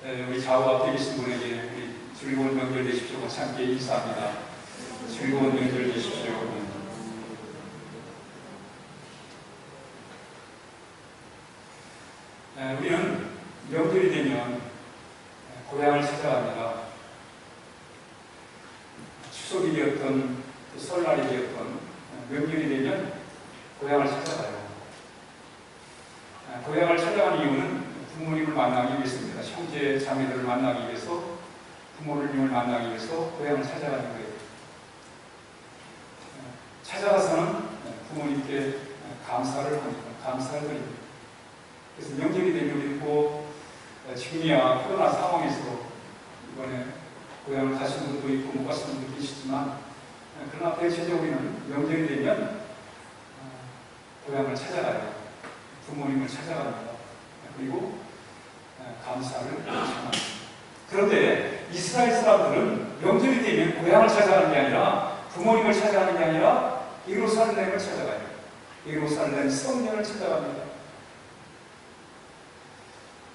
우리 좌우 앞에 계신 분에게 우리 즐거운 명절 되십시오. 같이 함께 인사합니다. 즐거운 명절 되십시오. 우리는 명절이 되면 고향을 찾아갑니다. 추석이 되었던 또 설날이 되었던 명절이 되면 고향을 찾아가요. 고향을 찾아가는 이유는 부모님을 만나기 위해서입니다. 형제 자매들을 만나기 위해서, 부모님을 만나기 위해서 고향을 찾아가는 거예요. 찾아가서는 부모님께 감사를 합니다. 감사를 드립니다. 그래서 명절이 되면 우리 꼭 지금이야 코로나 상황에서 이번에 고향을 가신 분도 있고 못 가신 분도 계시지만, 그러나 대체적으로 우리는 명절이 되면 고향을 찾아가요. 부모님을 찾아갑니다. 그리고 감사를 전합니다. 그런데 이스라엘 사람들은 명절이 되면 고향을 찾아가는 게 아니라, 부모님을 찾아가는 게 아니라 예루살렘을 찾아가요. 예루살렘 성전을 찾아갑니다.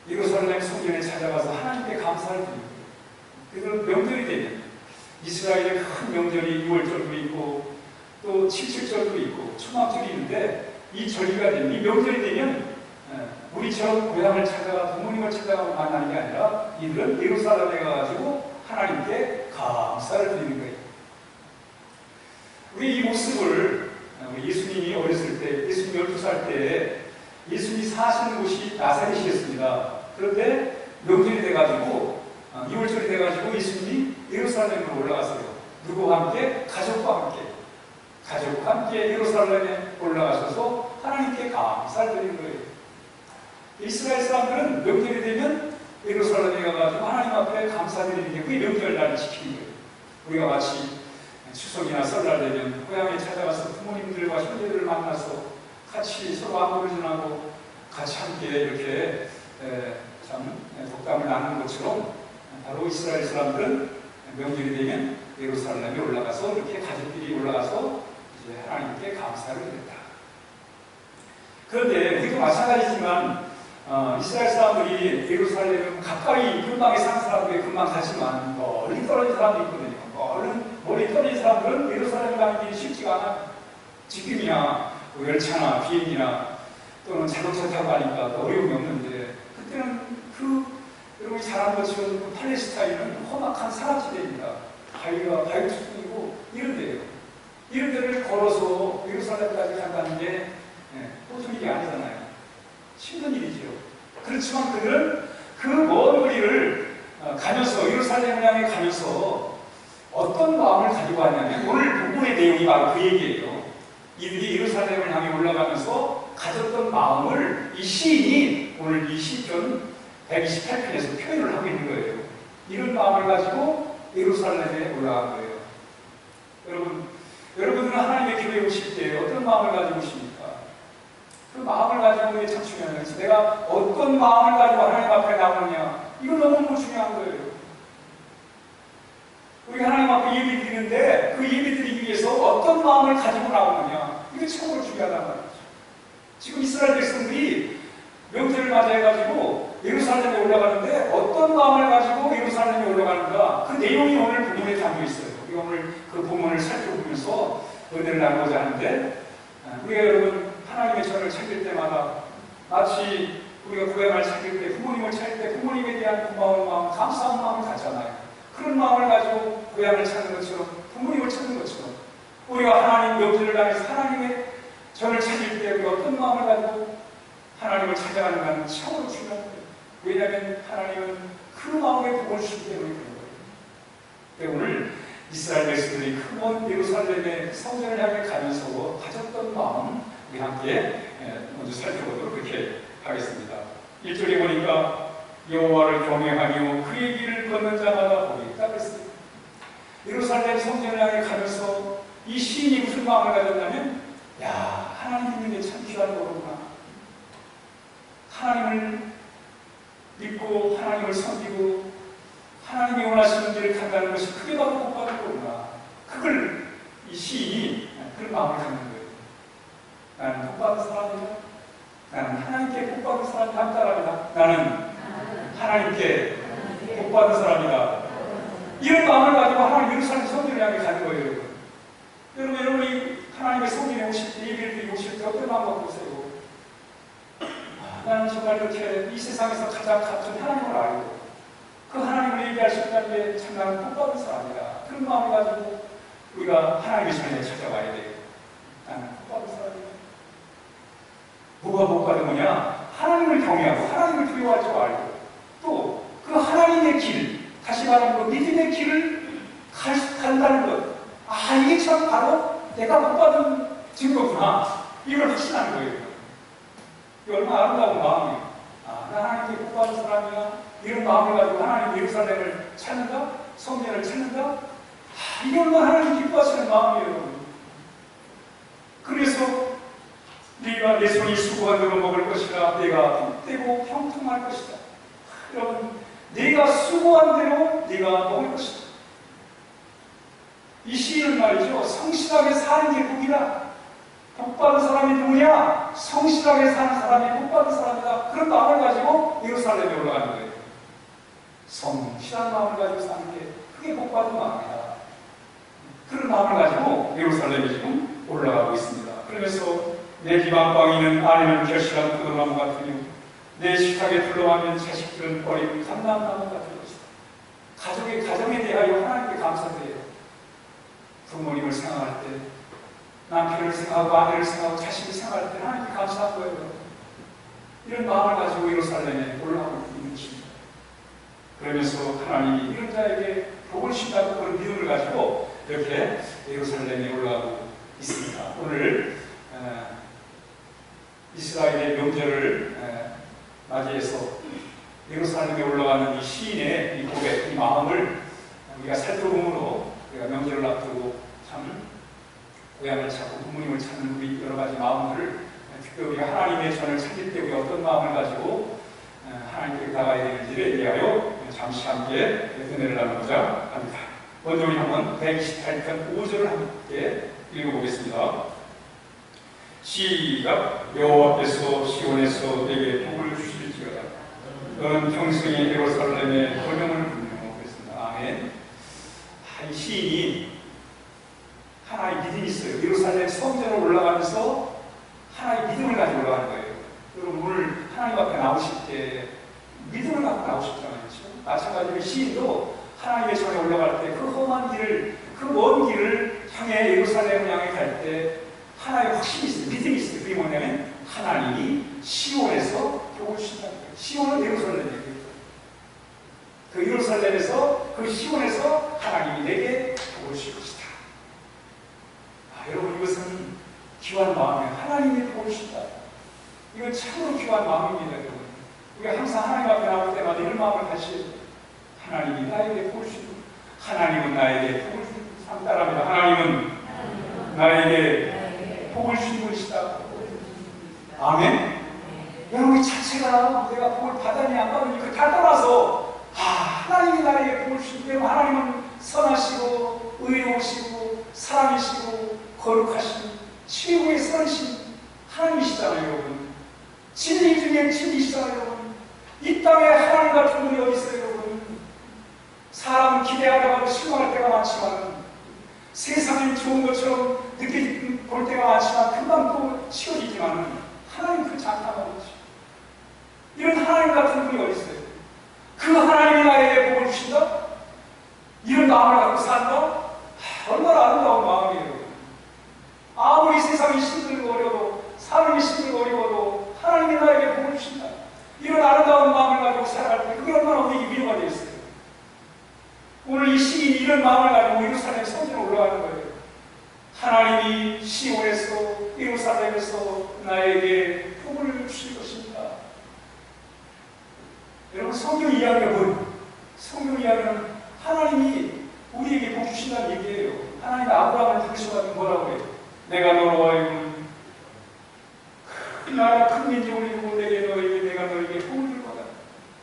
예루살렘 성전에 찾아가서 하나님께 감사를 드립니다. 그래서 명절이 되면, 이스라엘의 큰 명절이 6월절도 있고 또 77절도 있고 초막절이 있는데, 이 절기가 되면, 이 명절이 되면 우리처럼 고향을 찾아가 부모님을 찾아가고 만나는 게 아니라 이들은 예루살렘에 가가지고 하나님께 감사를 드리는 거예요. 우리 이 모습을 예수님이 어렸을 때, 예수님 12살 때 예수님이 사시는 곳이 나사렛이었습니다. 그런데 명절이 돼가지고 2월절이 돼가지고 예수님이 예루살렘으로 올라갔어요. 누구와 함께? 가족과 함께 예루살렘에 올라가셔서 하나님께 감사를 드리는 거예요. 이스라엘 사람들은 명절이 되면 예루살렘에 가가지고 하나님 앞에 감사드리는 게 그게 명절날을 지키는 거예요. 우리가 마치 추석이나 설날 되면 고향에 찾아가서 부모님들과 형제들을 만나서 같이 서로 안부를 전하고 같이 함께 이렇게 참 독담을 나누는 것처럼, 바로 이스라엘 사람들은 명절이 되면 예루살렘에 올라가서 이렇게 가족끼리 올라가서 이제 하나님께 감사를 드렸다. 그런데 우리도 마찬가지지만 이스라엘 사람들이 예루살렘 가까이 근방에 사는 사람들이 금방 가지만 멀리 떨어진 사람도 있거든요. 멀리 떨어진 사람들은 예루살렘 가는 길이 쉽지가 않아요. 지금이야 열차나 비행기나 또는 자동차 타고 가니까 더 어려움이 없는데, 그때는 여러분이 잘 아는 것처럼 팔레스타인은 험악한 사각지대입니다. 바위 투성이고 이런 데예요. 이런 데를 걸어서 예루살렘까지 간다는 게 보통 일이 아니잖아요. 힘든 일이죠. 그렇지만 그들은 그 먼 거리를 가면서, 예루살렘을 향해 가면서 어떤 마음을 가지고 왔냐면, 오늘 본문의 내용이 바로 그 얘기예요. 이들이 예루살렘을 향해 올라가면서 가졌던 마음을 이 시인이 오늘 이 시편 128편에서 표현을 하고 있는 거예요. 이런 마음을 가지고 예루살렘에 올라간 거예요. 여러분들은 하나님의 교회에 오실 때 어떤 마음을 가지고 오십니까? 그 마음을 가지고 오는 게 참 중요한 거예요. 내가 어떤 마음을 가지고 하나님 앞에 나오느냐, 이거 너무 중요한 거예요. 우리 하나님 앞에 예배 드리는데 그 예배 드리기 위해서 어떤 마음을 가지고 나오느냐, 이게 참으로 중요하단 말이죠. 지금 이스라엘 백성들이 명절을 맞이해가지고 예루살렘에 올라가는데 어떤 마음을 가지고 예루살렘에 올라가는가, 그 내용이 오늘 본문에 담겨 있어요. 우리가 오늘 그 본문을 살펴보면서 은혜를 나누고자 하는데, 우리가 여러분 하나님의 전을 찾을 때마다 마치 우리가 고향을 찾을 때, 부모님을 찾을 때 부모님에 대한 고마운 마음, 감사한 마음을 갖잖아요. 그런 마음을 가지고 고향을 찾는 것처럼, 부모님을 찾는 것처럼, 우리가 하나님 명절을 향해서 하나님의 전을 찾을 때 우리가 어떤 마음을 가지고 하나님을 찾아가는가는 참으로 중요한 거예요. 왜냐하면 하나님은 그 마음에 복을 주시기 때문에 그런 거예요. 오늘 이스라엘 백성들이 그 먼 예루살렘의 성전을 향해 가면서 가졌던 마음, 우리 함께 먼저 살펴보도록 그렇게 하겠습니다. 1절에 보니까 여호와를 경외하며 그의 길을 걷는 자마다 복이 있다 그랬습니다. 예루살렘 성전을 향해 가면서 이 시인이 무슨 마음을 가졌냐면, 야, 하나님 믿는 게 참 귀한 거구나. 하나님을 믿고 하나님을 섬기고 하나님이 원하시는 길을 간다는 것이 그게 바로 복받을 거구나. 그걸 이 시인이 그런 마음을 갖는 거예요. 나는 복받은 사람이다. 나는 하나님께 복받은 사람이 한 따라합니다. 나는 하나님께 복받은 사람이다. 이런 마음을 가지고 하나님 예루살렘 성전을 향해 가는 거예요. 여러분이 하나님의 성전에 오실 때, 예배를 오실 때 어떤 마음 갖고 오세요? 나는 정말 이렇게 이 세상에서 가장 가까운 하나님을 알고 그 하나님을 얘기할 수 있다는 게 참 나는 복받은 사람이다. 그런 마음을 가지고 우리가 하나님의 전에 찾아와야 돼요. 나는 복받은 사람이다. 뭐가 복받은 거냐? 하나님을 경외하고 하나님을 두려워할 줄 알고 또 그 하나님의 길, 다시 말하면 그 믿음의 길을 간다는 것. 아, 이게 참 바로 내가 복받은 증거구나. 이걸 확신하는 거예요. 이게 얼마나 아름다운 마음이에요. 아, 나 하나님께 복받은 사람이야. 이런 마음을 가지고 하나님 예루살렘을 찾는다? 성전을 찾는다? 아, 이게 얼마나 하나님 기뻐하시는 마음이에요. 그래서 네가 내 손이 수고한 대로 먹을 것이라 내가 복되고 형통할 것이다. 여러분, 네가 수고한 대로 네가 먹을 것이다. 이 시인은 말이죠, 성실하게 사는 게 복이다. 복받은 사람이 누구냐? 성실하게 사는 사람이 복받은 사람이다. 그런 마음을 가지고 예루살렘에 올라가는 거예요. 성실한 마음을 가지고 사는 게 그게 복받은 마음이다. 그런 마음을 가지고 예루살렘에 지금 올라가고 있습니다. 그러면서 내 집 안방에는 아내는 결실한 포도나무 같으며 내 식탁에 둘러가면 자식들은 어린 감람나무 같은 것이다. 가정에 대하여 하나님께 감사드려요. 부모님을 생각할 때, 남편을 생각하고 아내를 생각하고 자식을 생각할 때 하나님께 감사한 거예요. 이런 마음을 가지고 예루살렘에 올라가고 있는 것입니다. 그러면서 하나님이 이런 자에게 복을 주신다고 그런 믿음을 가지고 이렇게 예루살렘에 올라가고 있습니다. 오늘 이스라엘의 명절을 맞이해서 예루살렘에 올라가는 이 시인의 이 고백, 이 마음을 우리가 살펴봄으로 우리가 명절을 앞두고 참 고향을 찾고 부모님을 찾는 우리 여러 가지 마음들을 특별히 우리가 하나님의 전을 찾을 때 우리가 어떤 마음을 가지고 하나님께 나가야 되는지를 위하여 잠시 함께 은혜를 나누고자 합니다. 먼저 우리 한번 128편 5절을 함께 읽어보겠습니다. 시작. 여호와께서 시온에서 내게 복을 주실지어다. 너는 평생에 예루살렘의 번영을 부르며 그랬습니다. 아멘. 이 시인이 하나의 믿음이 있어요. 예루살렘 성전으로 올라가면서 하나의 믿음을 가지고 올라가는 거예요. 여러분 오늘 하나님 앞에 나오실 때 믿음을 갖고 나오셨잖아요. 마찬가지로 시인도 하나님의 전에 올라갈 때 그 험한 길을, 그 먼 길을 향해 예루살렘을 향해 갈 때 하나의 확신이 있어요. 믿음이 있어요. 그게 뭐냐면 하나님이 시온에서 복을 주신다는 거예요. 시온은 예루살렘이에요. 그 예루살렘에서, 그 시온에서 하나님이 내게 복을 주실 것이다. 아, 여러분 이것은 귀한 마음이에요. 하나님이 복을 주신다. 이건 참으로 귀한 마음입니다. 여러분. 우리가 항상 하나님 앞에 나올 때마다 이런 마음을 가셔야 돼요. 하나님이 나에게 복을 주시고 하나님은 나에게 복을 주시고 따라합니다. 하나님은 나에게 복을 주신 것이다. 아멘. 여러분 이 자체가 내가 복을 받았니 안 받았니 그 다 떠나서 하나님이 나에게 복을 주시고 하나님은 선하시고 의로우시고 사랑이시고 거룩하신 최고의 선하신 하나님이시잖아요. 여러분 진리 중에 진리시잖아요. 여러분 이 땅에 하나님 같은 분이 어디 있어요. 여러분 사람은 기대하다가도 실망할 때가 많지만 세상은 좋은 것처럼 볼 때가 많지만 금방 또 치워지지만 하나님 그 장담하겠죠. 이런 하나님 같은 분이 어디 있어요? 그 하나님이 나에게 복을 주신다? 이런 마음을 갖고 산다? 얼마나 아름다운 마음이에요. 아무리 세상이 힘들고 어려워도 삶이 힘들고 어려워도 하나님이 나에게 복을 주신다. 이런 아름다운 마음을 가지고 살아갈 때 그게 얼마나 우리에게 위로가 되어 있어요. 오늘 이 시인이 이런 마음을 가지고 예루살렘 성전에 올라가는 거예요. 하나님이 시온에서 예루살렘에서 나에게 복을 주실 것입니다. 여러분 성경 이야기가 뭐예요? 성경 이야기는 하나님이 우리에게 복 주신다는 얘기예요. 하나님이 아브라함을 부르셔가지고 뭐라고 해요? 내가 너로 하여금 큰 나라 큰 민족을 이루고 내가 너에게 복을 줄 거다.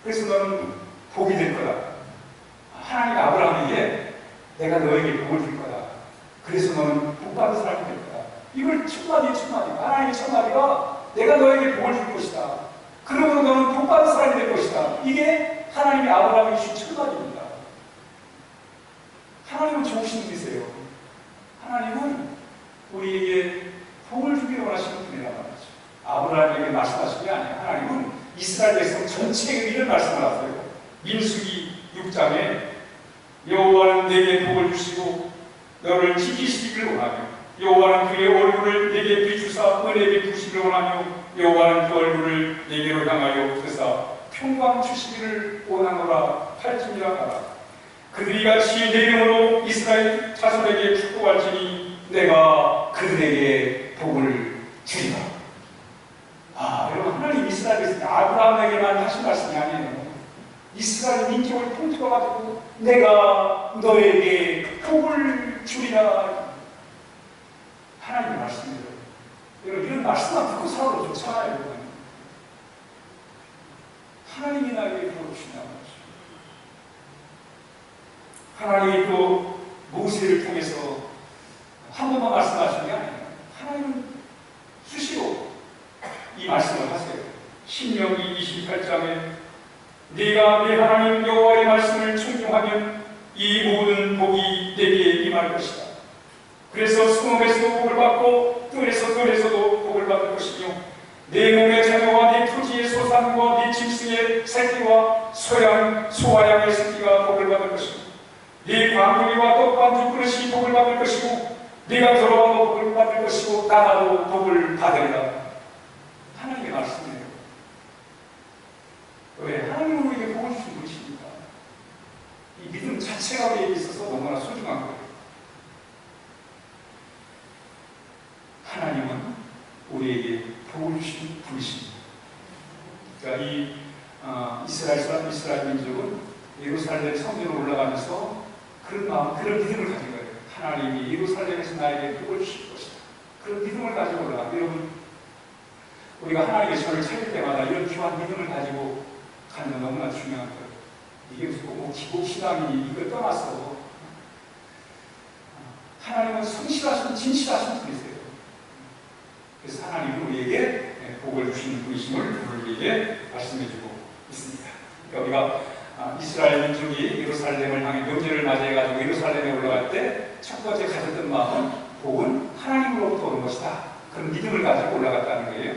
그래서 너는 복이 될 거다. 하나님이 아브라함에게 내가 너에게 복을 줄 거다. 그래서 너는 복받은 사람이 될 거다. 이걸 첫마디에 하나님의 첫마디가 내가 너에게 복을 줄 것이다. 그러므로 너는 복받은 사람이 될 것이다. 이게 하나님이 아브라함에게 주신 축복입니다. 하나님은 좋으신 분이세요. 하나님은 우리에게 복을 주기를 원하시는 분이란 말이죠. 아브라함에게 말씀하신 게 아니에요. 하나님은 이스라엘 백성 전체에게 이런 말씀을 하세요. 민수기 6장에 여호와는 내게 복을 주시고 너를 지키시기를 원하며 여호와는 그의 얼굴을 내게 비추사 은혜 베푸시기를 원하며 여호와는 그 얼굴을 내게로 향하여 드사 평강 주시기를 원하노라 할지니라 하라. 그들이 같이 내 이름으로 이스라엘 자손에게 축복할지니 내가 그들에게 복을 주리라. 여러분, 하나님 이스라엘에서 아브라함에게만 하신 말씀이 아니에요. 이스라엘 민족을 통틀어가지고 내가 너에게 복을 주리라. 하나님의 말씀이에요. 여러분, 이런 말씀만 듣고 살아도 좋잖아요. 여러분. 하나님이 나에게 복을 주신다는 거죠. 하나님이 또 모세를 통해서 한 번만 말씀하시는 게 아니에요. 하나님은 수시로 이 말씀을 하세요. 신명기 28장에 네가 내 하나님 여호와의 말씀을 청종하면 이 모든 복이 내게 임할 것이다. 그래서 성읍에서도 복을 받고 뜰에서도 복을 받을 것이며 내 몸의 자녀와 내 토지의 소산과 네 짐승의 새끼와 소와 양의 새끼가 복을 받을 것이고 네 광고리와 떡반죽 그릇이 복을 받을 것이고 네가 들어와도 복을 받을 것이고 나가도 복을 받으리라. 하나님의 말씀이에요. 왜? 하나님은 우리에게 복을 주신 분이십니까? 이 믿음 자체가 우리에게 있어서 너무나 소중한 거예요. 하나님은 우리에게 복을 주신 분이십니다. 그러니까 이 이스라엘 민족은 예루살렘 성전으로 올라가면서 그런 마음, 그런 믿음을 가진 거예요. 하나님이 예루살렘에서 나에게 복을 주실 것이다. 그런 믿음을 가지고 올라가. 여러분, 우리가 하나님의 손을 찾을 때마다 이런 귀한 믿음을 가지고 가는 건 너무나 중요한 거예요. 이게 뭐 기복신앙이 이걸 떠나서 하나님은 성실하신 진실하신 분이세요. 그래서 하나님은 우리에게 복을 주시는 분이심을 우리에게 말씀해주고 있습니다. 그러니까 우리가 이스라엘 민족이 예루살렘을 향해 명절을 맞이해가지고 예루살렘에 올라갈 때 첫 번째 가졌던 마음은 복은 하나님으로부터 오는 것이다. 그런 믿음을 가지고 올라갔다는 거예요.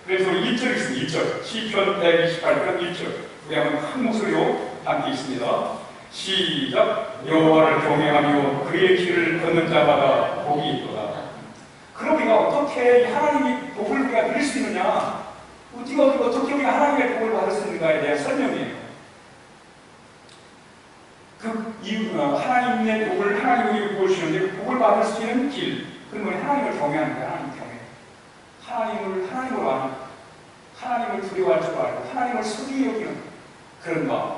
그래서 1절 있습니다. 1절 시편 128편 1절 우리 한번 큰 목소리로 함께 있습니다. 시작. 여호와를 경외하며 그의 길을 걷는 자마다 복이 있도다. 그럼 우리가 어떻게 하나님의 복을 우리가 누릴 수 있느냐? 어떻게 우리가 하나님의 복을 받을 수 있는가에 대한 설명이에요. 그 이유, 하나님의 복을, 하나님이 우리에게 복을 주시는데 그 복을 받을 수 있는 길, 그건 하나님을 경외하는 거예요. 하나님 경외. 하나님으로 아는, 하나님을 두려워할 줄 알고, 하나님을 소중히 여기는 그런 마음.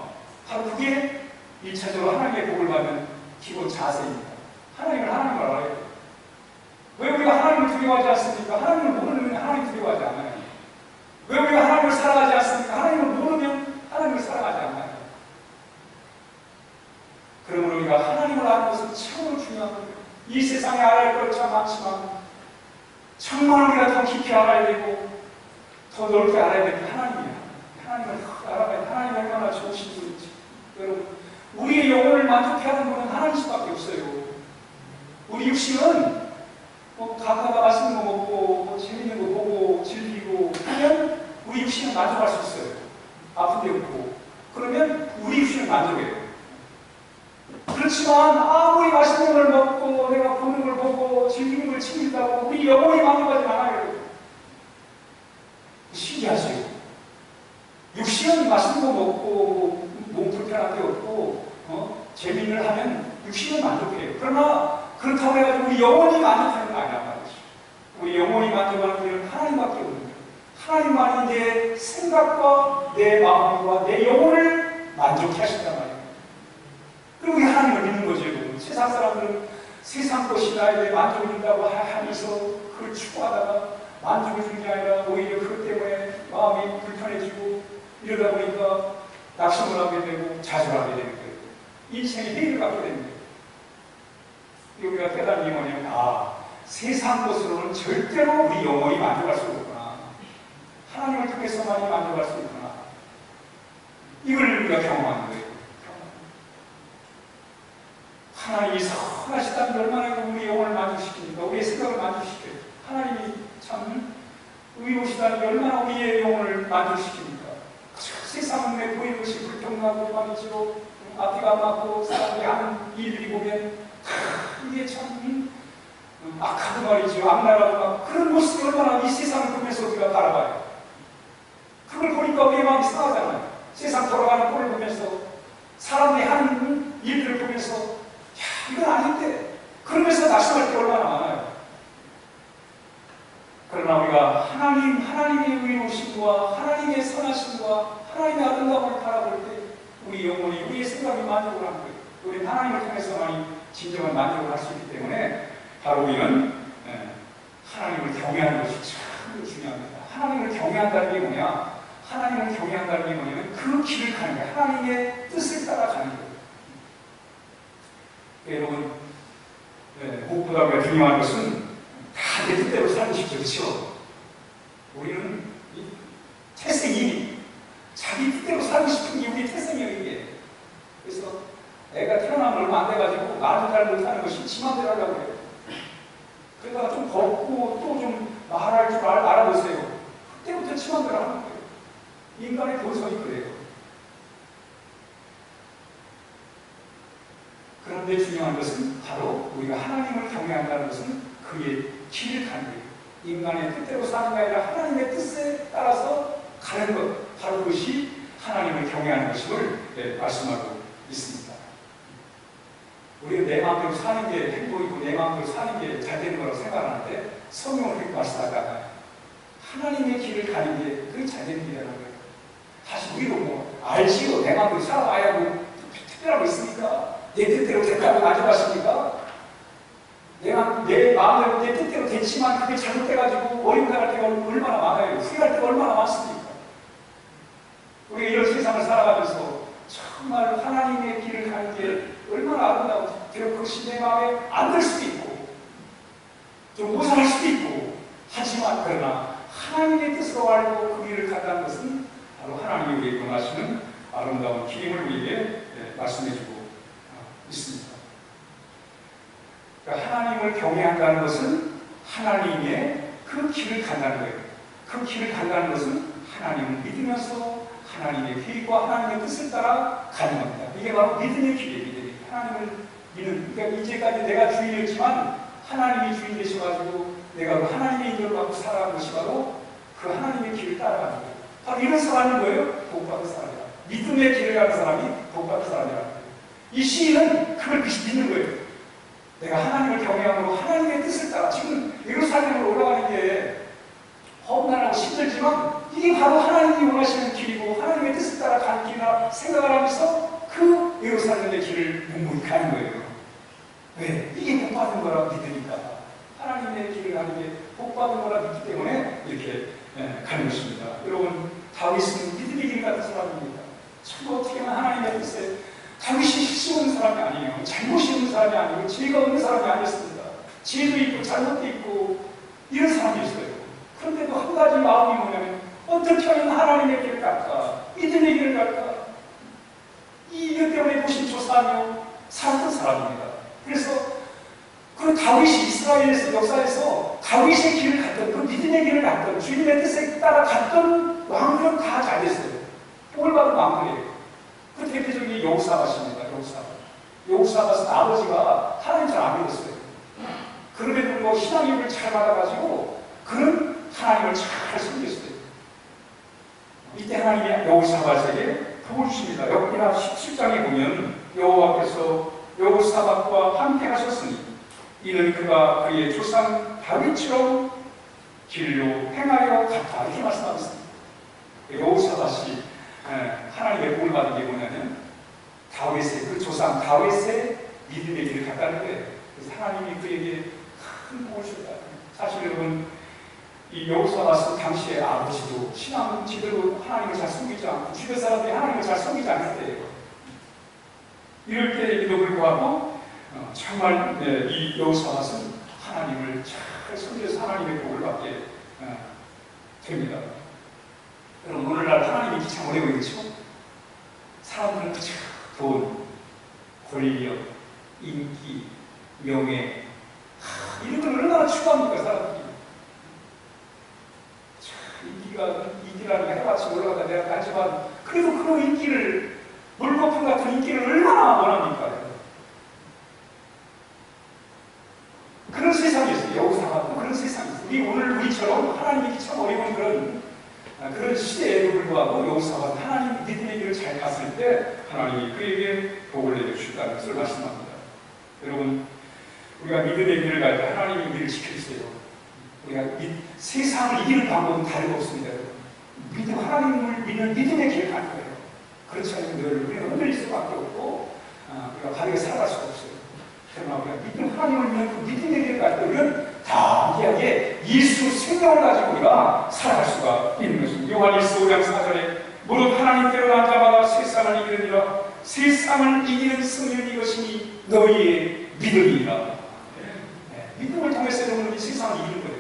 바로 그게 1차적으로 하나님의 복을 받는 기본 자세입니다. 하나님을 하나님으로 알아야 돼요. 왜 우리가 하나님을 두려워하지 않습니까? 하나님을 모르면 하나님 두려워하지 않아요. 왜 우리가 하나님을 사랑하지 않습니까? 하나님을 모르면 하나님을 사랑하지 않아요. 그러므로 우리가 하나님을 아는 것은 참으로 중요한 거예요. 이 세상에 알아야 할 것 참 많지만 정말 우리가 더 깊이 알아야 되고 더 넓게 알아야 되는 게 하나님이에요. 하나님을 알아봐야 돼. 하나님이 얼마나 좋으신 분인지. 여러분, 우리의 영혼을 만족해 하는 분은 하나님 수밖에 없어요. 우리 육신은 가까가 맛있는 거 먹고 재밌는 거 보고 즐기고 하면 우리 육신은 만족할 수 있어요. 아픈 데 없고. 그러면 우리 육신은 만족해요. 그렇지만 아무리 맛있는 걸 먹고 내가 보는 걸 보고 즐기는 걸 챙긴다고 우리 영혼이 만족하지 않아요. 신기하죠? 육신은 맛있는 거 먹고 몸 불편한 데 없고 재미를 하면 육신은 만족해요. 그러나 그렇다고 해가지고 우리 영혼이 만족하는 거 아니란 말이죠. 우리 영혼이 만족하는 길은 하나님밖에 없는 거예요. 하나님만이 내 생각과 내 마음과 내 영혼을 만족해 하신단 말이에요. 그리고 우리 하나님을 믿는 거죠. 여러분. 세상 사람들은 세상 것이 나에게 만족을 준다고 하면서 그걸 추구하다가 만족을 주는 게 아니라 오히려 그것 때문에 마음이 불편해지고 이러다 보니까 낙심을 하게 되고 좌절하게 되는 거예요. 인생의 해를 갖게 되는 거예요. 우리가 깨달은 게 뭐냐면 세상 것으로는 절대로 우리 영혼이 만족할 수 없구나. 하나님을 통해서만이 만족할 수 있구나. 이걸 우리가 경험하는 거예요. 하나님이 선하시다는 게 얼마나 우리 영혼을 만족시킵니까? 우리의 생각을 만족시켜요. 하나님이 참 의로우시다는 게 얼마나 우리의 영혼을 만족시킵니까? 세상 눈에 보이는 것이 불평하고 말이죠. 앞뒤가 안 맞고 사람들이 하는 일들이 보면 이게 참 악하고 말이죠. 악랄하고 막 그런 모습이 얼마나 이 세상을 보면서 우리가 바라봐요. 그걸 보니까 우리의 마음이 상하잖아요. 세상 돌아가는 꼴을 보면서 사람들이 하는 일들을 보면서 야 이건 아닌데 그러면서 낙심할 게 얼마나 많아요. 그러나 우리가 하나님의 의로우심과 하나님의 선하심과 하나님의 아름다움을 바라볼 때 우리 영혼이, 우리의 생각이 만족을 하는 거예요. 우리는 하나님을 통해서만이 진정한 만족을 할 수 있기 때문에 바로 우리는 하나님을 경외하는 것이 참 중요합니다. 하나님을 경외한다는 게 뭐냐? 하나님을 경외한다는 게 뭐냐면 그 길을 가는 거예요. 하나님의 뜻을 따라가는 거예요. 여러분, 무엇보다 우리가 중요한 것은 다 내 뜻대로 사는 것이죠. 그렇죠? 우리는 태생이 자기 뜻대로 살고 싶은 게 우리의 태생이에요, 이게. 그래서 애가 태어나면 얼마 안 돼가지고 말도 잘 못하는 것이 지 맘대로 하려고 해요. 그러다가 좀 걷고 또 좀 말할 줄 알아보세요. 그때부터 지 맘대로 하는 거예요. 인간의 본성이 그래요. 그런데 중요한 것은 바로 우리가 하나님을 경외한다는 것은 그의 길을 가는 거예요. 인간의 뜻대로 사는 게 아니라 하나님의 뜻에 따라서 가는 것, 바로 그것이 하나님을 경외하는 것임을 말씀하고 있습니다. 우리가 내 마음대로 사는 게 행복이고 내 마음대로 사는 게 잘 되는 거라고 생각하는데 성경을 그렇게 말씀하다가 하나님의 길을 가는 게 그게 잘 되는 길이라는 거예요. 사실 우리도 뭐 알지요. 내 마음대로 살아와야 뭐 특별한 거 있습니까? 내 뜻대로 됐다고 만족하십니까? 내가 내 마음대로 내 뜻대로 됐지만 그게 잘못돼가지고 어림당할 때가 얼마나 많아요. 후회할 때가 얼마나 많습니까? 우리가 이런 세상을 살아가면서 정말 하나님의 길을 가는 게 얼마나 아름다운지 비록 그것이 내 마음에 안 들 수도 있고 좀 모자랄 수도 있고 하지만 그러나 하나님의 뜻으로 알고 그 길을 간다는 것은 바로 하나님이 우리에게 원하시는 아름다운 길임을 우리에게 말씀해주고 있습니다. 그러니까 하나님을 경외한다는 것은 하나님의 그 길을 간다는 거예요. 그 길을 간다는 것은 하나님을 믿으면서 하나님의 계획과 하나님의 뜻을 따라 가는 겁니다. 이게 바로 믿음의 길이에요. 믿음이. 하나님을 믿는, 그러니까 이제까지 내가 주인이었지만 하나님이 주인 되셔가지고 내가 그 하나님의 인도를 받고 살아가는 것이 바로 그 하나님의 길을 따라가는 거예요. 바로 이런 사람이 뭐예요? 복받은 사람이다. 믿음의 길을 가는 사람이 복받은 사람이라는 거예요. 이 시인은 그걸 믿는 거예요. 내가 하나님을 경외함으로 하나님의 뜻을 따라 지금 예루살렘으로 올라가는 게 험난하고 힘들지만 이게 바로 하나님이 원하시는 길이고 하나님의 뜻을 따라 가는 길이라 생각을 하면서 그 예루살렘의 길을 묵묵히 가는 거예요. 왜? 이게 복받은 거라 믿으니까. 하나님의 길을 가는 게 복받은 거라 믿기 때문에 이렇게 가는 것입니다. 여러분, 다윗은 믿음의 길 같은 사람입니다. 참 어떻게 하면 하나님의 뜻에 다윗이 실수 없는 사람이 아니에요. 잘못이 없는 사람이 아니고 지혜가 없는 사람이 아니었습니다. 지혜도 있고 잘못도 있고 이런 사람이었어요. 그런데도 한 가지 마음이 뭐냐면 어떻게 하면 하나님의 길을 갈까? 믿음의 길을 갈까? 이것 때문에 노심초사하며 살았던 사람입니다. 그래서 그 다윗이 이스라엘에서 역사에서 다윗의 길을 갔던 그 믿음의 길을 갔던 주님의 뜻에 따라 갔던 왕들은 다 잘 됐어요. 복을 받은 왕들이에요. 그 대표적인 여호사밧입니다. 여호사밧은 아버지가 하나님 잘 안 믿었어요. 그럼에도 불구하고 신앙임을 잘 받아가지고 그는 하나님을 잘 섬겼어요. 이때 하나님이 여호사밧에게 복을 주십니다. 여기나 17장에 보면 여호와께서 여호사밧과 함께 하셨으니 이는 그가 그의 조상 다윗처럼 길로 행하여 갔다 이렇게 말씀하고 있습니다. 여호사밧이 하나님의 복을 받은 게 뭐냐면 다윗의 그 조상 다윗의 믿음의 길을 갔다는 거예요. 그래서 하나님이 그에게 큰 복을 주셨다. 사실 여러분 이 여호사밧은 당시에 아버지도 신앙 제대로 하나님을 잘 섬기지 않고 주변 사람들이 하나님을 잘 섬기지 않을 때예요. 이럴 때에도 불구하고 정말 이 여호사밧은 하나님을 잘 섬겨서 하나님의 복을 받게 됩니다. 여러분 오늘날 하나님이 참 어려워 있죠? 사람들은 그저 돈, 권력, 인기, 명예 이런 걸 얼마나 추구합니까 사람들이. 인기라는 게 하루아침 올라가다 내가 하지만 그래도 그 인기를 물거품 같은 인기를 얼마나 원합니까? 그런 세상이었어요. 여우상하고 그런 세상이었어요. 우리처럼 하나님 믿기 참 어려운 그런 시대에도 불구하고 여우상은 하나님 믿음의 길을 잘 갔을 때 하나님이 그에게 복을 내려주신다는 것을 말씀합니다. 여러분, 우리가 믿음의 길을 갈 때 하나님이 우리를 지켜주세요. 우리가 세상을 이기는 방법은 다름없습니다. 하나님을 믿는 믿음의 길을 가는 거예요. 그렇지 않으면 늘 우리는 흔들릴 수밖에 없고 우리가 바르게 살아갈 수가 없어요. 그러나 우리가 하나님을 믿는 그 믿음의 길을 갈 때 우리는 담대하게 예수 생명을 가지고 우리가 살아갈 수가 있는 것입니다. 요한일서 5장 4절에 무릇 하나님께로 난 자마다 세상을 이기느니라. 세상을 이기는 승리는 이것이니 너희의 믿음이니라. 믿음을 통해서 여러분이 세상을 이기는 거예요.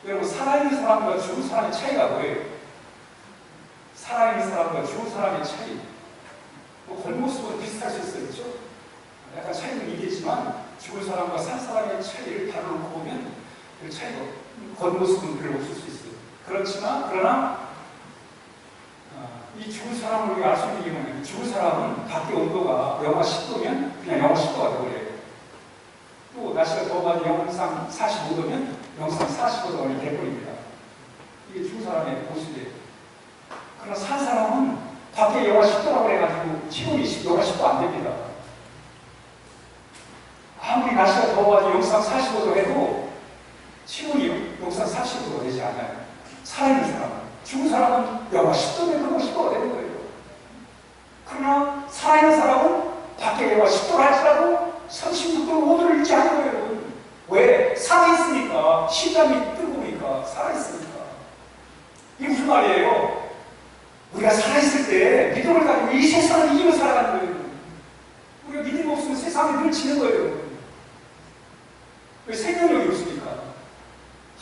여러분, 살아있는 사람과 죽은 사람의 차이가 뭐예요? 살아있는 사람과 죽은 사람의 차이. 겉모습은 비슷할 수 있어요. 그렇죠? 약간 차이는 있겠지만 죽은 사람과 산 사람의 차이를 다루고 보면 그 차이가 겉모습은 별로 없을 수 있어요. 그러나 이 죽은 사람을 우리가 알 수 있는 게 뭐냐면 죽은 사람은 밖에 온도가 영하 10도면 그냥 영하 10도가 되어버려요. 또 날씨가 더워가지고 영상 45도면 영상 45도가 돼버립니다. 이게 죽은 사람의 모습이에요. 그러나 산 사람은 밖에 영하 10도라고 해가지고 체온이 영하 10도 안 됩니다. 아무리 날씨가 더워가지고 영상 45도 해도 체온이 영상 45도가 되지 않아요. 살아있는 사람은. 죽은 사람은 영하 10도면 영하 10도가 되는 거예요. 그러나 살아있는 사람은 밖에 영하 10도를 할지라도 36도 5도를 잃지 않은 거예요. 왜? 살아있으니까. 심장이 뜨거우니까. 살아있으니까. 이게 무슨 말이에요? 우리가 살아있을 때 믿음을 가지고 이 세상을 이기며 살아가는 거예요. 우리가 믿음 없으면 세상이 늘 지는 거예요. 왜? 생명력이 없으니까.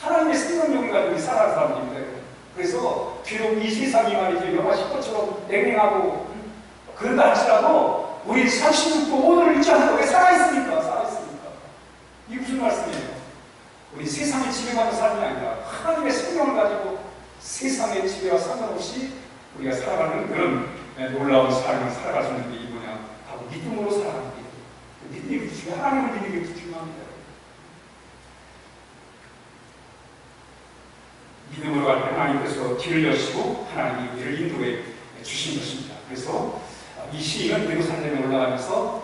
하나님의 생명력을 가지고 살아가는 사람들입니다. 그래서 비록 이 세상이 말이죠. 영하 10도처럼 냉랭하고 그런다 할지라도 우리 36도 5도를 잃지 않고 왜 살아있으니까. 이게 무슨 말씀이에요? 우리 세상의 지배받는 사람이 아니라 하나님의 생명을 가지고 세상의 지배와 상관없이 우리가 살아가는 그런 놀라운 삶을 살아갈 수 있는 게 뭐냐? 바로 믿음으로 살아가는 게 믿음이 중요해요. 하나님을 믿는 게 중요합니다. 믿음으로 갈 때 하나님께서 길을 여시고 하나님이 우리를 인도해 주신 것입니다. 그래서 이 시인은 예루살렘에 올라가면서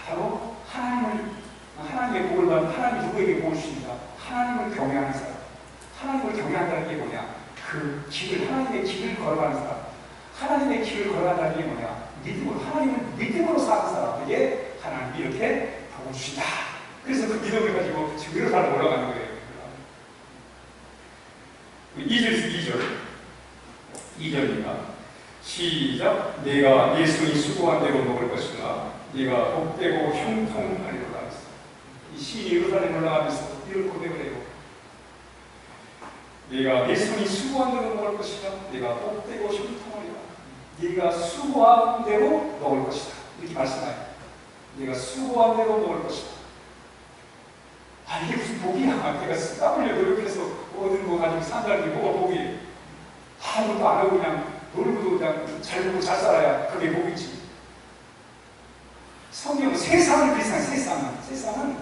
바로 하나님의 복을 받는 하나님이 누구에게 복을 주십니까? 하나님을 경외하는 사람. 하나님을 경외한다는 게 뭐냐? 그 길을, 하나님의 길을 걸어가는 사람. 하나님의 길을 걸어간다는 게 뭐냐? 하나님을 믿음으로 사는 사람에게 하나님이 이렇게 복을 주신다. 그래서 그 믿음을 가지고 지금 예루살렘 올라가는 거예요. 2절입니다. 시작. 내가 네 손이 수고한 대로 먹을 것이라 네가 복되고 형통하리로다. 이 시인이 예루살렘 올라가면서 이런 고백을 해요. 네가 네 손이 수고한 대로 먹을 것이라 네가 복되고 형통하리라. 네가 수고한 대로 먹을 것이다. 이렇게 말씀해요. 네가 수고한 대로 먹을 것이다. 이게 무슨 복이야. 내가 땀 흘려 노력해서 얻은 거 가지고 산다는 게 뭐가 복이에요. 아무것도 안 하고 그냥 놀고도 그냥 잘 먹고 잘 살아야 그게 복이지. 성경은 세상을 비슷한 세상은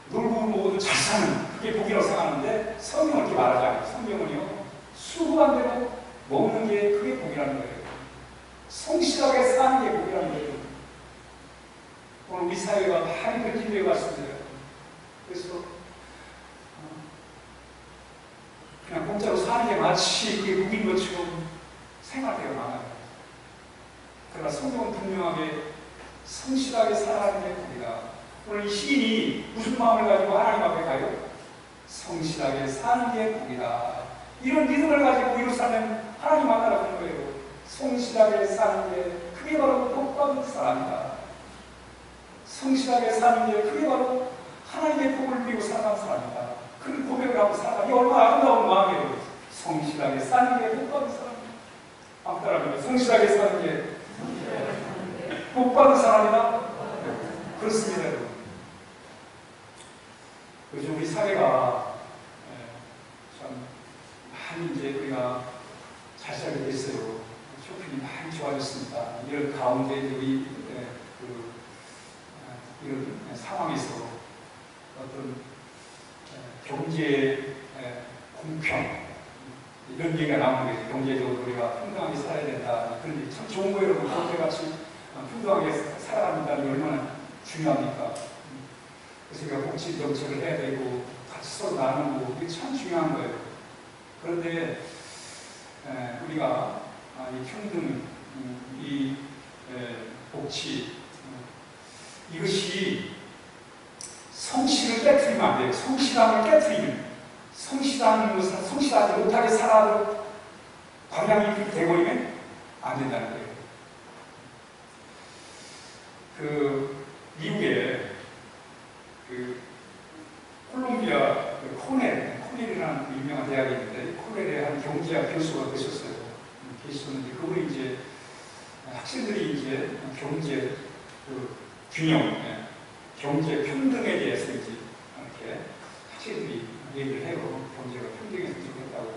놀고 먹어도 잘 사는 그게 복이라고 생각하는데 성경은 그렇게 말하지 않아요. 성경은요 수고한 대로 먹는 게 그게 복이라는 거예요. 성실하게 사는 게 복이라는 거예요. 오늘 우리 사회가 많이 그렇게 되어 갔습니다. 그래서 그냥 공짜로 사는 게 마치 그게 복인 것처럼 생각되어 나가요. 그러나 성경은 분명하게 성실하게 살아가는 게 복이다. 오늘 이 시인이 무슨 마음을 가지고 하나님 앞에 가요? 성실하게 사는 게 복이다. 이런 믿음을 가지고 예루살렘 하나님 만나러 가는 거예요. 성실하게 사는 게 그게 바로 복받은 사람이다. 성실하게 사는 게 그게 바로 하나님의 복을 누리고 살아가는 사람이다. 그런 고백을 하고 살아가는 게 얼마나 아름다운 마음이에요. 성실하게 사는 게 복받은 사람이다. 2절입니다. 2절. 내가 네 손이 수고한 대로 먹을 것이라 네가 복되고 형통하리로다. 앞따라합니다. 성실하게 사는 게 복 받은 사람이다. 그렇습니다, 여러분. 요즘 우리 사회가 참 많이 이제 우리가 잘 살게 됐어요. 쇼핑이 많이 좋아졌습니다. 이런 가운데 우리 이런 상황에서 어떤 경제 공평 이런 얘기가 나오는 거예요. 경제적으로 우리가 평등하게 살아야 된다. 그런 얘기 참 좋은 거예요. 여러분. 경제같이 평등하게 살아간다는 게 얼마나 중요합니까? 그래서 우리가 복지 정책을 해야 되고 같이 서로 나누고 이게 참 중요한 거예요. 그런데 우리가 이 평등, 이 복지 이것이 성실을 깨트리면 안 돼요. 성실함을 깨트리면 성실하지 못하게 살아도 방향이 돼버리면 안 된다는 거예요. 미국에 콜롬비아 코넬이라는 유명한 대학이 있는데 코넬의 한 경제학 교수가 계셨어요. 계셨는데 그분이 이제 학생들이 이제 경제 균형, 경제 평등에 대해서 이제 이렇게 학생들이 얘기를 해요. 경제가 평등했으면 좋겠다고.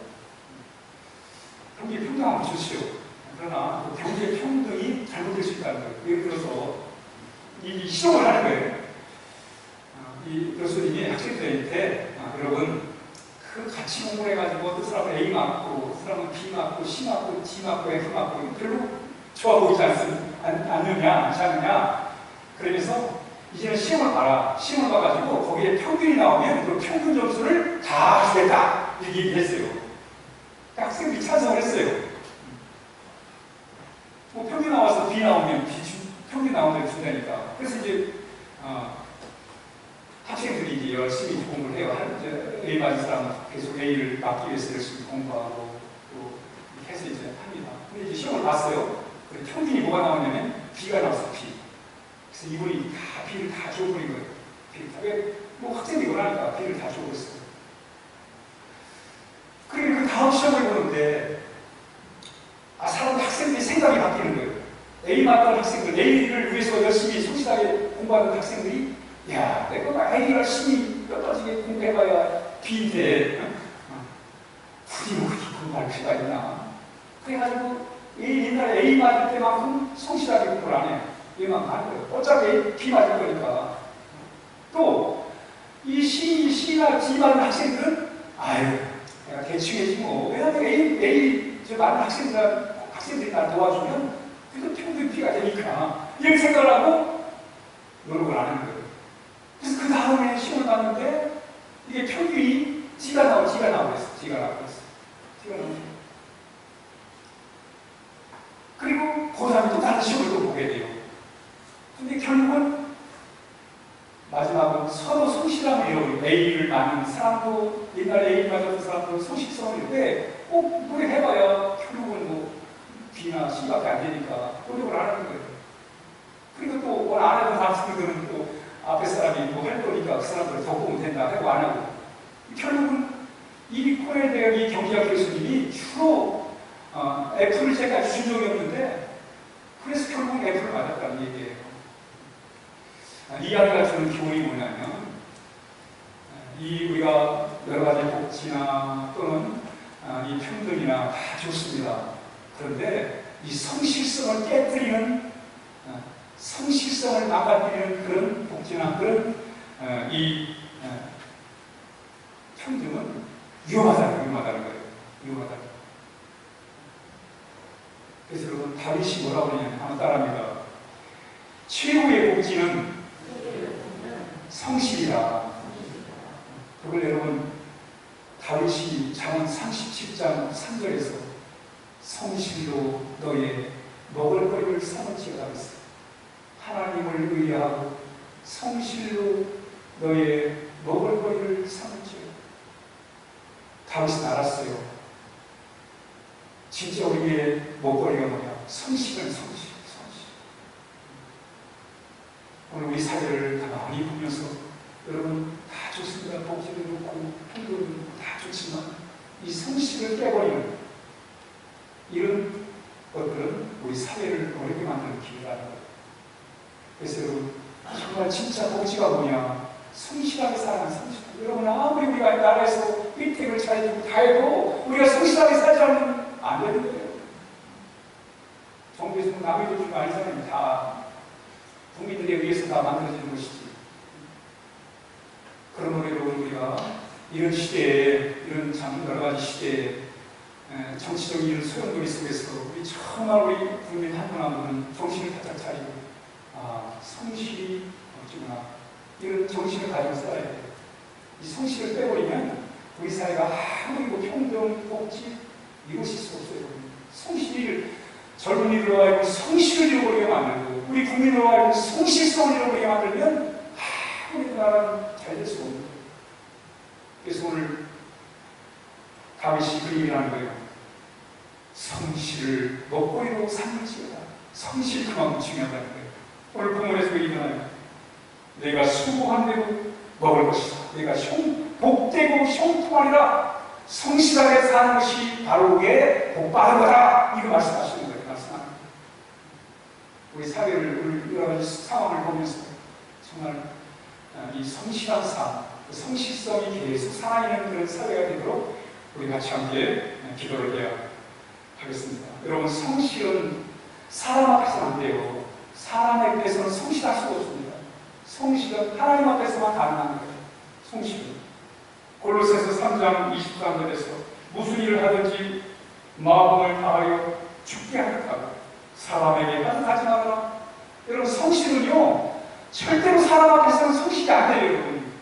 경제 평등하면 좋지요. 그러나 그 경제 평등이 잘못될 수 있다는 거예요. 예를 들어서 이 시험을 하는 거예요. 이 교수님이 학생들한테 여러분 그 같이 공부를 해가지고 그 사람은 A 맞고 그 사람은 B 맞고 C 맞고 D 맞고 F 맞고 별로 좋아 보이지 않느냐 그러면서 이제는 시험을 봐라. 시험을 봐가지고 거기에 평균이 나오면 그 평균 점수를 다 주겠다 이렇게 얘기했어요. 학생들이 찬성을 했어요. 뭐 평균 나와서 B 나오면 평균 나오면 준다니까. 그래서 이제 학생들이 이제 열심히 공부를 해요. 이제 A 맞은 사람은 계속 A를 맞기 위해서 열심히 공부하고 또 이렇게 해서 이제 합니다. 근데 이제 시험을 봤어요. 평균이 뭐가 나오냐면 B가 나왔어, B. 그래서 이분이 다 B를 다 줘버린 거예요. B를 다. 왜? 뭐 학생들이 원하니까 B를 다 줘버렸어요. 그리고 그 다음 시험을 보는데 학생들이 생각이 바뀌는 거예요. A 맞던 학생들, A를 위해서 열심히 성실하게 공부하는 학생들이 야, 내가 A를 열심히 뼈빠지게 공부해봐야 B인데 굳이 뭐 그렇게 공부할 필요가 있나. 그래가지고 옛날에 A 맞을 때만큼 성실하게 공부를 안 해요. 얘만 하는 거예요. 어차피 B 맞을 거니까. 또 이 C나 D 맞는 학생들은 아유 내가 대충 해지 뭐. 왜냐면 A 맞는 학생들이 날 도와주면 그래도 평균 B가 되니까 이런 생각을 하고 노력을 안 하는 거예요. 그래서 그 다음에 시험을 봤는데 이게 평균이 G가 나오겠어. 그리고 그 다음에 또 다른 시험을 또 보게 돼요. 근데 결국은 마지막은 서로 성실함을 잃어버려요. A를 맞는 사람도 옛날에 A 맞았던 사람도 성실성을 잃는데 꼭 노력해봐야 결국은 뭐 B나 C밖에 안 되니까 노력을 안 하는 거예요. 그리고 또 뭘 안 하는 학생들은 또 앞에 사람이 뭐 할 거니까 그 사람들을 더 보면 된다 하고 안 하고 결국은 이 코넬 대학의 경제학 교수님이 주로 F를 제가 준 적이 없는데 그래서 결국 F를 맞았다는 얘기예요. 이 이야기가 주는 교훈이 뭐냐면 우리가 여러 가지 복지나 또는 이 평등이나 다 좋습니다. 그런데 이 성실성을 깨뜨리는 성실성을 망가뜨리는 그런 복지나 그런 이 평등은 위험하다는 거예요. 위험하다. 그래서 여러분 다윗이 뭐라고 그러냐면 한번 따라합니다. 최후의 복지는 성실이라. 그걸 여러분 다윗이 잠언 37장 3절에서 성실로 너의 먹을거리를 삼을지어다 했어요. 하나님을 의뢰하고 성실로 너의 먹을거리를 삼을지어다. 다윗은 알았어요. 진짜 우리의 먹거리가 뭐냐? 성실은 성실. 오늘 우리 사회를 가만히 보면서 여러분 다 좋습니다. 복지도 좋고 풍요도 좋고 다 좋지만 이 성실을 깨버리는 이런 그것들은 우리 사회를 어렵게 만드는 길이라는 거예요. 그래서 여러분, 정말 진짜 복지가 뭐냐? 성실하게 살아가는 성실. 여러분, 아무리 우리가 나라에서 혜택을 잘해주고 다 해도 우리가 성실하게 살지 않으면 안 되는 거예요. 정부에서 남의 돈 주는 거 아니잖아요. 다 국민들에 의해서 다 만들어지는 것이지. 그러므로 여러분, 우리가 이런 시대에, 이런 참 여러 가지 시대에 정치적인 이런 소용돌이 속에서 우리 정말 우리 국민 한 분 한 분은 정신을 바짝 차리고 성실이 어쩌구나 이런 정신을 가지고 살아야 돼요. 이 성실을 빼버리면 우리 사회가 아무리 평등, 복지 이루어질 수 없어요. 성실을 젊은이들로 하여금 성실을 잃어버리게 만들고 우리 국민으로 하여금 성실성을 잃어버리게 만들면 아무리 나라는 잘 될 수 없는 거예요. 그래서 오늘 다윗이 그 얘기를 하는 거예요. 성실을 먹거리로 삼을지어다. 성실 그만큼 중요하다는 거예요. 오늘 본문에서 그 얘기잖아요. 내가 수고한 대로 먹을 것이다. 내가 복되고 형통하리라. 성실하게 사는 것이 바로 그게 복받은 거다. 이거 말씀하시는 거예요. 말씀하는 거예요. 우리 사회를 여러 가지 상황을 보면서 정말 이 성실한 삶, 성실성이 계속 살아있는 그런 사회가 되도록 우리 같이 함께 기도를 해야 하겠습니다. 여러분, 성실은 사람 앞에서는 안 돼요. 사람 앞에서는 성실할 수가 없습니다. 성실은 하나님 앞에서만 가능한 거예요. 성실은. 골로새서 3장 23절에서 무슨 일을 하든지 마음을 다하여 죽게 하겠다고 사람에게 하지 말아라. 여러분, 성실은요 절대로 사람 앞에서는 성실이 안 돼요. 여러분,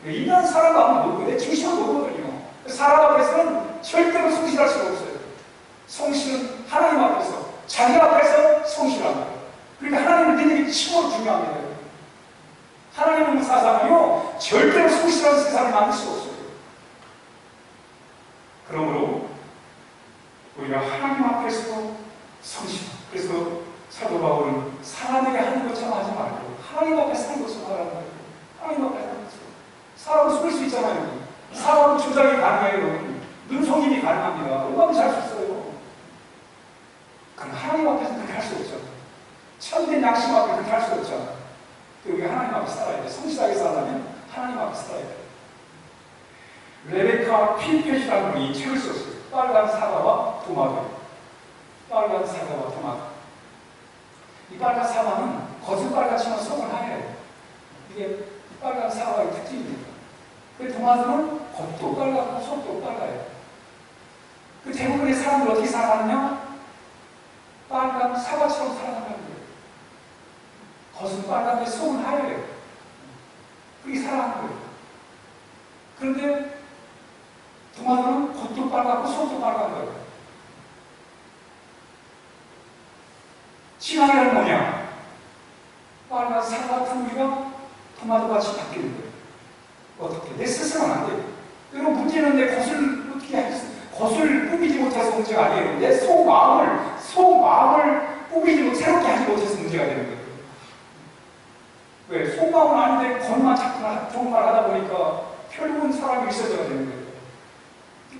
인간 사람 앞은 놓고 내 중심을 놓거든요. 사람 앞에서는 절대로 성실할 수가 없어요. 성실은 하나님 앞에서, 자기 앞에서 성실한 거예요. 그러니까 하나님을 믿는 게 최고로 중요합니다. 하나님의 사상은요 절대로 성실한 세상을 만들 수 없어요. 그러므로 우리가 하나님 앞에서 성실. 그래서 사도 바울은 사람에게 하는 것처럼 하지 말고 하나님 앞에서 하는 것처럼 하라는 거예요. 하나님 앞에 하는 것처럼. 사람은 속일 수 있잖아요. 사람은 조작이 가능해요. 눈속임이 가능합니다. 얼마든지 할 수 있어요. 그럼 하나님 앞에서 그렇게 할 수 없죠. 참된 양심 앞에 그렇게 할 수 없죠. 우리가 하나님 앞에 살아야 돼. 성실하게 살려면 하나님 앞에 살아야 돼. 레베카 필펫이라는 분이 책을 썼어요. 빨간 사과와 토마토. 빨간 사과와 토마토. 이 빨간 사과는 겉은 빨갛지만 속은 하얘요. 이게 빨간 사과의 특징입니다. 그 토마토는 겉도 빨갛고 속도 빨가요. 그 대부분의 사람들 어떻게 살아가느냐? 빨간 사과처럼 살아가는 거예요. 겉은 빨간데 속은 하얘요. 그게 살아가는 거예요. 그런데 토마토는 겉도 빨갛고 속도 빨간 거예요. 신앙이란 뭐냐? 빨간 사과 같은 우리가 토마토같이 바뀌는 거예요. 어떻게? 내 스스로는 안 돼요. 여러분, 문제는 내 겉을 어떻게 하겠어요? 겉을 꾸미지 못해서 문제가 아니에요. 내 속마음을 꾸미지 못해 새롭게 하지 못해서 문제가 되는 거예요. 왜? 속마음은 아닌데 겉만 자꾸 좋은 말 하다 보니까 결국은 사람이 있어져야 되는 거예요.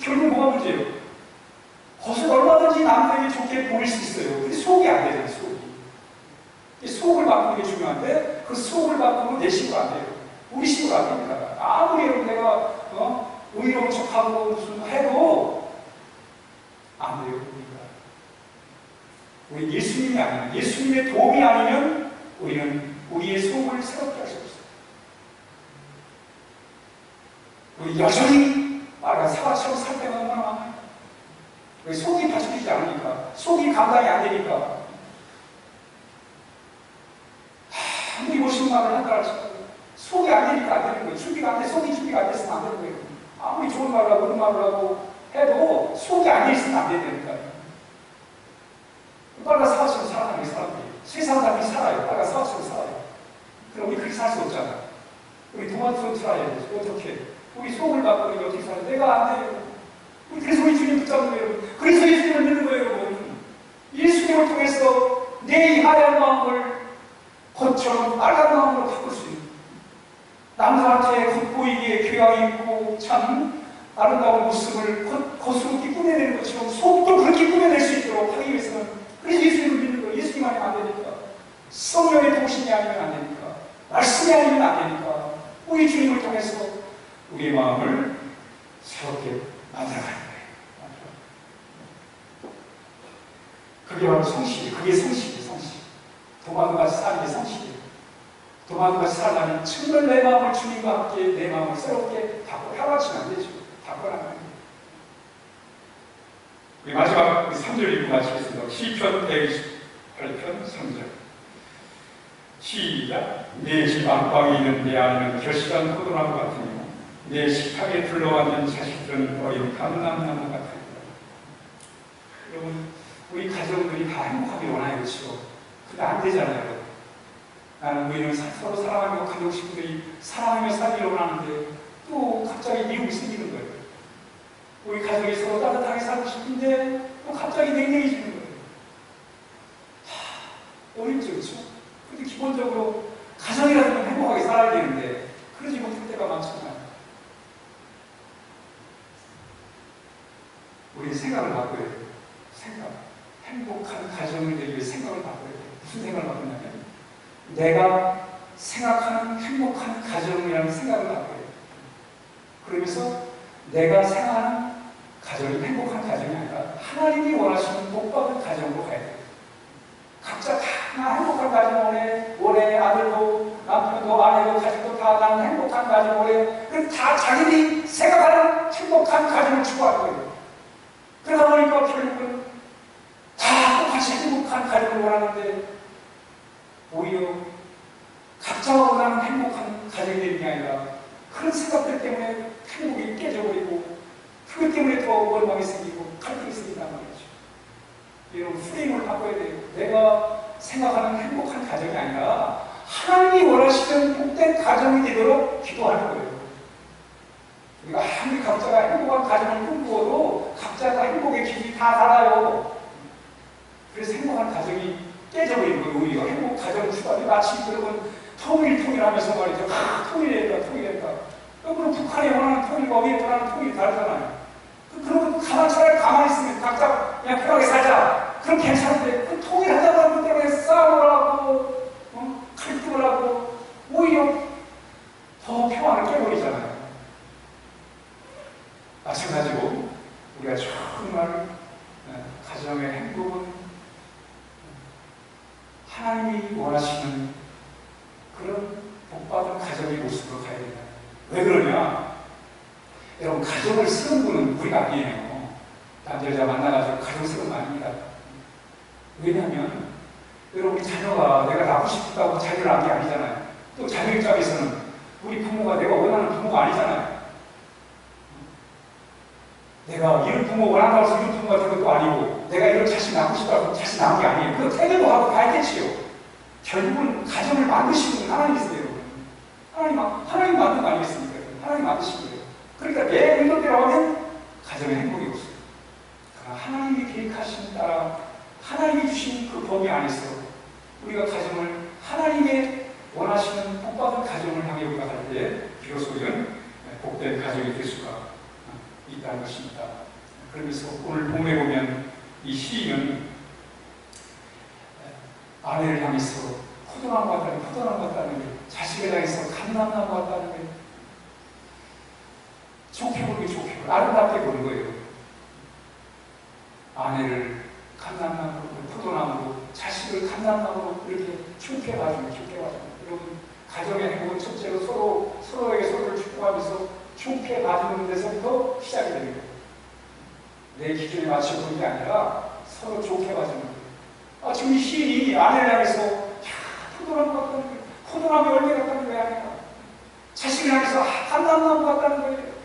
결국 뭐가 문제예요? 겉을 얼마든지 남들에게 좋게 보일 수 있어요. 근데 속이 안 되잖아요. 속을 바꾸는 게 중요한데 그 속을 바꾸면 내 식으로 안 돼요. 우리 식으로 안 됩니다. 아무리 여러분 내가 의로운 척하고 무슨 해도 안 돼요. 우리 예수님이 아니면, 예수님의 도움이 아니면 우리는 우리의 속을 새롭게 할 수 없어요. 우리 여전히 빨간 사과처럼 살 때가 얼마나 많아요. 왜? 속이 받쳐주지 않으니까, 속이 감당이 안 되니까. 아무리 멋있는 말을 한다 할지라도 속이 안 되니까 안 되는 거예요. 준비가 안 돼, 속이 준비가 안 됐으면 안 되는 거예요. 아무리 좋은 말을 하고 그런 말을 하고 해도 속이 안 돼 있으면 안 되니까요. 빨간 사과처럼 살아가는 게 사람들이. 세상 사람이 살아요. 빨간 사과처럼 살아요. 그럼 우리 그렇게 살 수 없잖아. 우리 토마토 살아야 돼. 어떻게? 우리 속을 바꾸는 게 어떻게 살아요? 내가 안 돼요. 그래서 우리 주님 붙잡는 거예요, 여러분. 그래서 예수님을 믿는 거예요, 여러분. 예수님을 통해서 내 이 하얀 마음을 겉처럼 빨간 마음으로 바꿀 수 있는, 남들한테 겉보이게 교양 있고 참 아름다운 모습을 겉으로 꾸며내는 것처럼 속도 그렇게 꾸며낼 수 있도록 하기 위해서는 그래서 예수님을 믿는 거예요. 예수님 아니면 안 되니까. 성령의 도심이 아니면 안 되니까. 말씀이 아니면 안 되니까. 우리 주님을 통해서 우리의 마음을 새롭게 만들어가는 거예요. 그게 바로 성실이에요. 그게 성실이에요. 성실. 도마도같이 사는 게 성실이에요. 도마도같이 살려면 정말 내 마음을 주님과 함께 내 마음을 새롭게 바꿔 하루아침에 안 되죠. 바꿔나가는 거예요. 우리 마지막 3절 읽고 마치겠습니다. 시편 128편 3절. 시작. 내 집 안방에 있는 내 아내는 결실한 포도나무 같으며 내 식탁에 둘러앉은 자식들은 어린 감람나무 같으리라. 여러분, 우리 가정들이 다 행복하길 원하요. 그렇죠? 근데 안 되잖아요. 나는 우리는 서로 사랑하고 가족 식구들이 사랑하며 살기를 원하는데 또 갑자기 미움이 생기는 거예요. 우리 가족이 서로 따뜻하게 살고 싶은데 또 갑자기 냉랭해지는 거예요. 어렵죠, 그렇죠? 근데 기본적으로 가정이라는 건 행복하게 살아야 되는데 그러지 못할 때가 많잖아요. 우리는 생각을 바꿔야 돼요. 생각. 행복한 가정을 되기 위해 생각을 바꿔야 돼요. 무슨 생각을 바꾸냐면 내가 생각하는 행복한 가정이라는 생각을 바꿔야 돼요. 그러면서 내가 생각하는 가정이 행복한 가정이 아니라 하나님이 원하시는 복받은 가정으로 가야 돼요. 각자 다 행복한 가정 원해 아들도 남편도 아내도 가족도 다 나는 행복한 가정 원해. 그럼 다 자기들이 생각하는 행복한 가정을 추구하는 거예요. 그러다 보니까 결국은 다 똑같이 행복한 가정을 원하는데 오히려 각자가 원하는 행복한 가정이 되는 게 아니라 그런 생각들 때문에 행복이 깨져버리고 그것 때문에 더 원망이 생기고 갈등이 생긴단 말이죠. 여러분, 프레임을 바꿔야 돼요. 내가 생각하는 행복한 가정이 아니라 하나님이 원하시는 복된 가정이 되도록 기도하는 거예요. 우리가 아무리 각자가 행복한 가정을 꿈꾸어도 각자가 행복의 길이 다 달라요. 그래서 행복한 가정이 깨져버리는 거예요. 오히려 행복 가정을 추구하는데 마치 여러분 통일하면서 말이죠. 통일했다. 여러분 북한이 원하는 통일과 우리가 원하는 통일이 다르잖아요. 그러면 가만히 있으면 각자 그냥 편하게 살자. 그럼 괜찮은데 그 통일하자고 하는 것 때문에 싸움을 하고 갈등을 하고 오히려 더 평화를 깨버리잖아요. 마찬가지로 우리가 정말 가정의 행복은 하나님이 원하시는 그런 복받은 가정의 모습으로 가야 된다. 왜 그러냐? 여러분, 가정을 쓰는 분은 우리가 아니에요. 남자 여자 만나가지고 가정 쓰는 거 아닙니다. 왜냐하면 여러분, 우리 자녀가 내가 낳고 싶다고 자녀를 낳은 게 아니잖아요. 또 자녀 입장에서는 우리 부모가 내가 원하는 부모가 아니잖아요. 내가 이런 부모 원한다고 해서 이런 부모가 된 것도 아니고 내가 이런 자식 낳고 싶다고 자식 낳은 게 아니에요. 그거 태교도 하고 다 했겠지요. 결국은 가정을 만드시는 분 하나님이세요. 하나님 만든 거 아니겠습니까? 하나님 만드신 거예요. 그러니까 내 의도대로 하면 가정의 행복이 없어요. 그러나 하나님이 계획하신 따라 하나님이 주신 그 범위 안에서 우리가 가정을 하나님의 원하시는 복받은 가정을 향해 우리가 갈 때 비로소 이런 복된 가정이 될 수가 있다는 것입니다. 그러면서 오늘 본문에 보면 이 시인은 아내를 향해서 포도나무 같다는 거예요. 자식을 향해서 감람나무 같다는 거예요. 좋게 보는 게 좋게 보는, 아름답게 보는 거예요. 아내를 감람나무로, 포도나무로, 자식을 감람나무로 이렇게 좋게 봐주는. 여러분, 가정의 행복은 첫째로 서로에게 서로를 축복하면서 좋게 봐주는 데서부터 시작이 되는 거예요. 내 기준에 맞춰 보는 게 아니라 서로 좋게 봐주는 거예요. 지금 이 시인이 아내를 향해서 포도나무 같다는 거예요. 포도나무 열매 같다는 거예요. 아내가. 자식을 향해서 감람나무 같다는 거예요.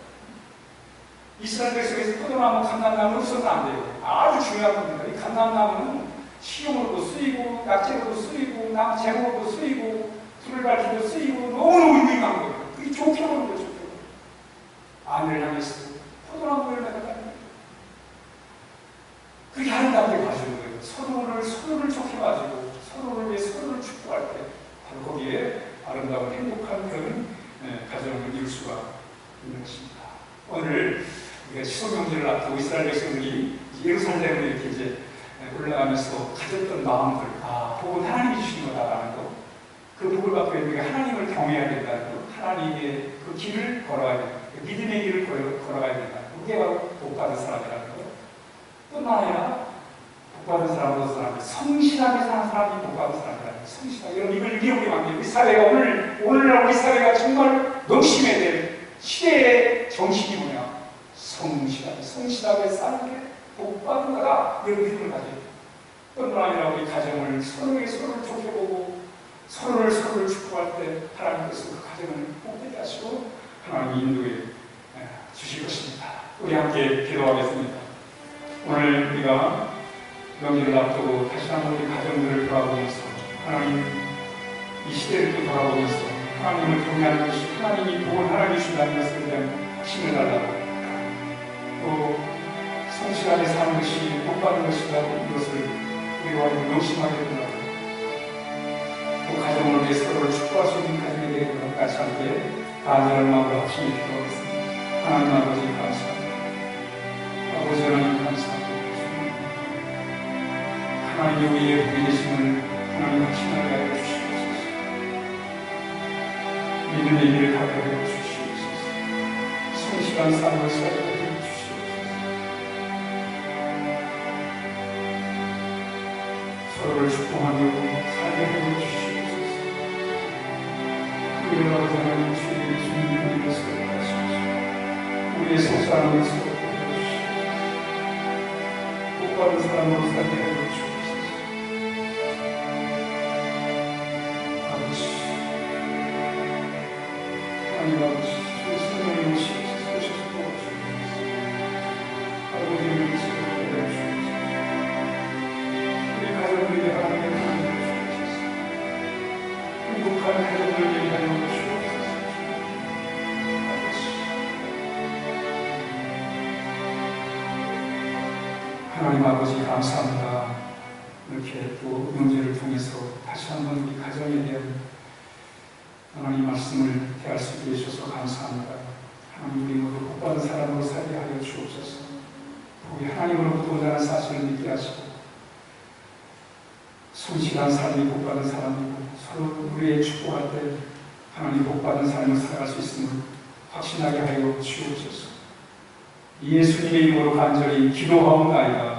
이스라엘 백성에서 포도나무, 감람나무는 없어서는 안 돼요. 아주 중요한 겁니다. 이 감람나무는 식용으로도 쓰이고, 약재로도 쓰이고, 재료로도 쓰이고, 불을 밝히도 쓰이고, 너무너무 유명한 거예요. 그게 좋게 보는 거죠. 아내를 향해서 포도나무 열매 같다는 거예요. 그게 아름답게 봐주는 거예요. 서로를 좋게 봐주고, 서로를 위해 서로를 축복할 때, 바로 거기에 아름다운 행복한 그런 가정을 이룰 수가 있는 것입니다. 오늘 우리가 추석 명절을 앞두고 이스라엘 백성들이 예루살렘으로 이렇게 이제 올라가면서 가족 복은 하나님이 주신 거다라는 거. 그 복을 받기 위해 우리가 하나님을 경외해야 된다는 거. 하나님의 그 길을 걸어야 된다. 믿음의 길을 걸어가야 된다. 그게 바로 복받은 사람이라는 거. 뿐만 아니라 복받은 사람으로서 성실하게 사는 사람이 복받은 사람이라는 거. 성실하게. 여러분 이걸 기억해 만들 우리 사회가 오늘날 우리 사회가 정말 명심해야 될 시대의 정신이 뭐냐? 성실하게 사는 게 복받은 거다. 이런 믿음을 가져야 돼. 뿐만 아니라 우리 가정을 서로를 좋게 보고 서로를 축복할 때 하나님께서 그 가정을 복되게 하시고 하나님이 인도해 주실 것입니다. 우리 함께 기도하겠습니다. 오늘 우리가 명절을 앞두고 다시 한번 우리 가정들을 돌아보면서 하나님 이 시대를 또 돌아보면서 하나님을 경외하는 것이 하나님이 복을 하나님이 준다는 것에 대한 확신을 달라고 또 성실하게 사는 것이 복받는 것이라고 이것을 우리가 명심하게 된다고 또 가정을 위해 서로를 축복할 수 있는 가정이 되도록 같이 함께 간절한 마음으로 합심히 기도하겠습니다. 하나님 아버지 감사합니다. 아버지 하나님 감사합니다. 하나님이 우리의 복이 되심을 하나님 확신하게 하여 주시옵소서. 믿음의 길을 가게 하여 주시옵소서. 성실한 삶을 살게 하여 주시옵소서. 서로를 축복하며 살게 하여 주시옵소서. 우리의 아버지 하나님 주의 주님의 것을 하시옵소서. 우리의 속사람을 서로 해주시옵소서. 복받은 사람으로 살게 하여 주시옵소서. 아버지 하나님 아버지 주의 성령을 오시옵소서. 오셔서 도와주옵소서. 아버지의 것을 하여 주옵소서. 우리 가정들에게 하나님의 하나님을 주옵소서. 행복한 가정들을 위하여 주옵소서. 하나님 아버지 감사합니다. 이렇게 또 명제를 통해서 다시 한번 우리 가정에 대한 하나님 말씀을 대할 수 있게 해주셔서 감사합니다. 하나님 우리 모두 복받은 사람으로 살게 하여 주옵소서. 우리 하나님으로부터 온다는 사실을 믿게 하시고 성실한 삶이 복받은 사람이고 서로 우리의 축복할 때 하나님 복받은 삶을 살아갈 수 있음을 확신하게 하여 주옵소서. 예수님의 이름으로 간절히 기도하옵나이다.